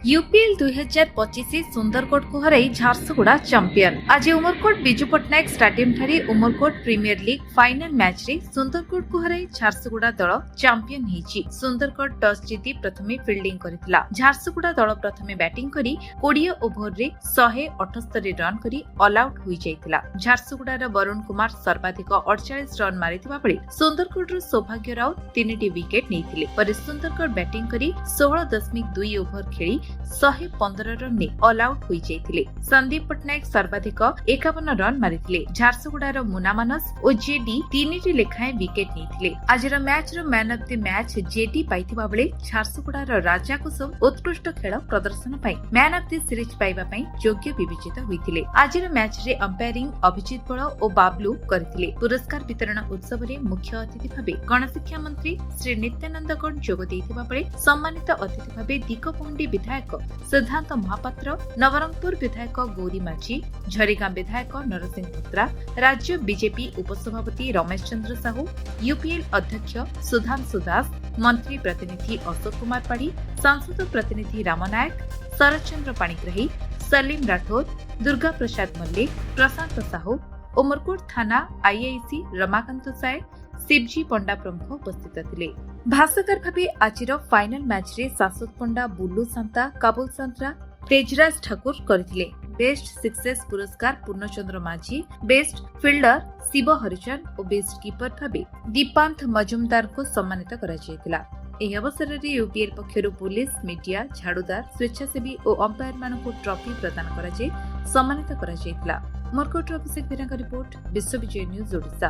UPL 2025 सुंदरकोट को हराई Jharsuguda champion. आज उमरकोट बिजू पट्टनायक स्टेडियम ठारे Umarkot premier league final match रे सुंदरकोट को हराई झारसुगुड़ा दल चैंपियन हेछि। सुंदरकोट टॉस जीति प्रथमे फील्डिंग करितला। झारसुगुड़ा दल प्रथमे बैटिंग करी 20 ओवर रे 178 रन करी ऑल आउट होई जायतिला। झारसुगुड़ार वरुण कुमार सर्वाधिक 48 रन मारिथिबा बेले सुंदरकोट सौभाग्य राउत 3टी विकेट नेइथिले। पर सुंदरकोट बैटिंग करी 16.2 ओवर खेली 115 रन ने ऑल आउट होई जायतिले। संदीप पट्टनायक सर्वाधिक 51 रन मारिथिले। झारसुगुड़ार मुना मानस और जेडी 3टी लेखाएं विकेट नेइथिले। आजिर मैच रो man of the match JD पाइथिबा बेले झारसुगुड़ार राजा कुसुम उत्कृष्ट खेल प्रदर्शन पई मैन ऑफ द सीरीज पाइबा पई योग्य विवेचित होइथिले। आजिर मैच रे अंपायरिंग अभिजीत बळ और बाबलू करथिले। पुरस्कार वितरण उत्सव रे मुख्य अतिथि भाबे गणशिक्षा मंत्री श्री नित्यानंद गौड़ जोग देइथिबा बेले सम्मानित अतिथि भाबे दीकपहंडी विधायक सिद्धांत महापात्र, नवरंगपुर विधायक गौरी माझी, झरीगां विधायक नरसिंह पुत्रा, राज्य बीजेपी उपसभापति रमेश चंद्र साहू, यूपीएल अध्यक्ष सुधांशु दास, मंत्री प्रतिनिधि अशोक कुमार पाढ़ी, सांसद प्रतिनिधि राम नायक, शरद चंद्र पाणिग्राही, सलीम राठौर, दुर्गा प्रसाद मल्लिक, प्रशांत साहू, उमरकोट थाना आईआईसी रमाकांत साय, शिवजी पंडा प्रमुख उपस्थित थिले। भाष्यकार भावे आजिर फाइनल मैच रे शाश्वत पंडा, बुल्लू सांता, काबुल सांत्रा, तेजराज ठाकुर करथिले। बेस्ट सक्सेस पुरस्कार पूर्णचंद्र माझी, बेस्ट फील्डर शिव हरिचंद और बेस्ट कीपर भावे दीपांत मजुमदार को सम्मानित करा जायतिला। ଏହି ଅବସରରେ ୟୁପିଏଲ ପକ୍ଷରୁ ପୁଲିସ, ମିଡିଆ, ଝାଡୁଦାର, ସ୍ୱେଚ୍ଛାସେବୀ ଓ ଅମ୍ପାୟାର ମାନଙ୍କୁ ଟ୍ରଫି ପ୍ରଦାନ କରାଯାଇ ସମ୍ମାନିତ କରାଯାଇଥିଲା। ମରକୋଟର ଅଭିଷେକ ବିରାଙ୍କ ରିପୋର୍ଟ, ବିଶ୍ୱବିଜୟ ନ୍ୟୁଜ ଓଡ଼ିଶା।